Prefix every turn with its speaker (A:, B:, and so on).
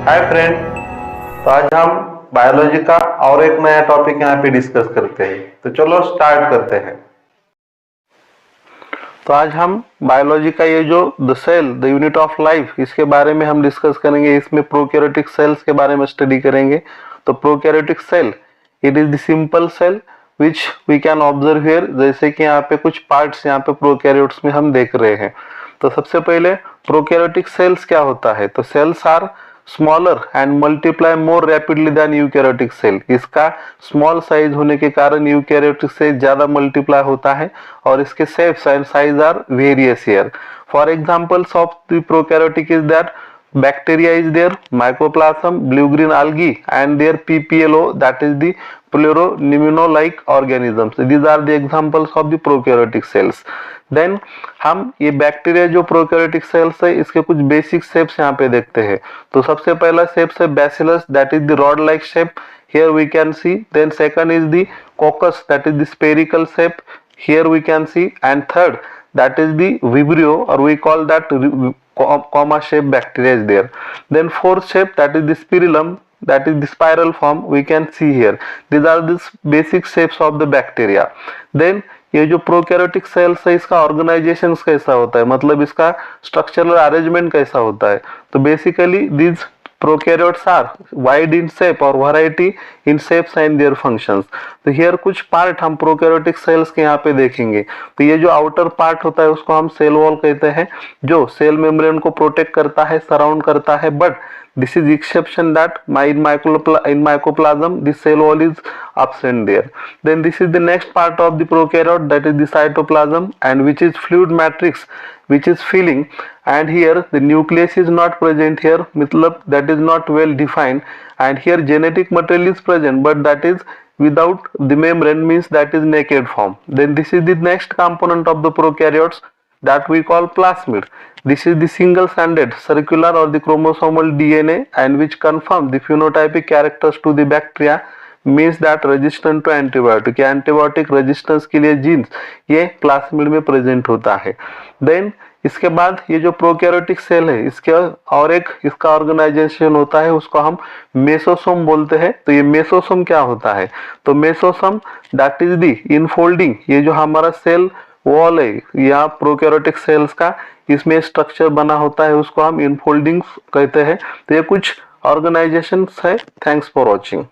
A: Hi friend. तो आज हम बायोलॉजी का और एक नया टॉपिक यहाँ पे डिस्कस करते हैं। तो चलो स्टार्ट करते हैं। तो आज हम बायोलॉजी का ये जो the cell the unit of life, इसके बारे में हम डिस्कस करेंगे। इसमें प्रोकैरियोटिक सेल्स के बारे में स्टडी करेंगे। तो prokaryotic cell it is the simple cell which we can observe here. जैसे कि यहाँ पे कुछ पार्ट्स यहाँ पे प्रोकैरियोट्स में हम देख रहे हैं। तो सबसे पहले प्रोकैरियोटिक सेल्स क्या होता है। तो cells are smaller and multiply more rapidly than eukaryotic cell. इसका स्मॉल साइज होने के कारण यूकैरियोटिक से ज्यादा मल्टीप्लाई होता है और इसके shapes and size are various here. For examples of the prokaryotic is that bacteria is there, mycoplasm, blue green algae and their PPLO, that is the pleuronimino-like organisms. These are the examples of the prokaryotic cells. Then हम ये bacteria जो prokaryotic cells है इसके कुछ basic shapes यहाँ पे देखते हैं। तो सबसे पहला शेप है bacillus, that is the rod like shape, here we can see. Then second is the coccus, that is the spherical shape, here we can see. And third, that is the vibrio, or we call that comma shape bacteria is there. Then fourth shape, that is the spirillum, that is the spiral form, we can see here. These are the basic shapes of the bacteria. Then ये जो prokaryotic cells है इसका organisation कैसा होता है, मतलब इसका structural arrangement कैसा होता है। तो basically this prokaryotes are wide in shape और variety in shapes and their functions. तो हियर कुछ पार्ट हम प्रोकैरियोटिक सेल्स के यहाँ पे देखेंगे। तो ये जो आउटर पार्ट होता है उसको हम सेल वॉल कहते हैं, जो सेल मेम्ब्रेन को प्रोटेक्ट करता है, सराउंड करता है। But this is exception that in mycoplasm the cell wall is absent there. Then this is the next part of the prokaryote, that is the cytoplasm, and which is fluid matrix which is filling, and here the nucleus is not present here, matlab that is not well defined, and here genetic material is present but that is without the membrane, means that is naked form. Then this is the next component of the prokaryotes that we call plasmid. This is the single-stranded circular or the chromosomal DNA and which confirm the phenotypic characters to the bacteria, means that resistant to antibiotic या antibiotic resistance के लिए jeans ये plasmid में present होता है। Then इसके बाद ये जो प्रोकैरियोटिक सेल है इसके और एक इसका ऑर्गेनाइजेशन होता है, उसको हम मेसोसोम बोलते हैं। तो ये मेसोसोम क्या होता है, तो mesosome that is the infolding, ये जो हमारा सेल वॉल है या प्रोकैरियोटिक सेल्स का, इसमें स्ट्रक्चर बना होता है, उसको हम इनफोल्डिंग्स कहते हैं। तो ये कुछ ऑर्गेनाइजेशंस है। Thanks for watching.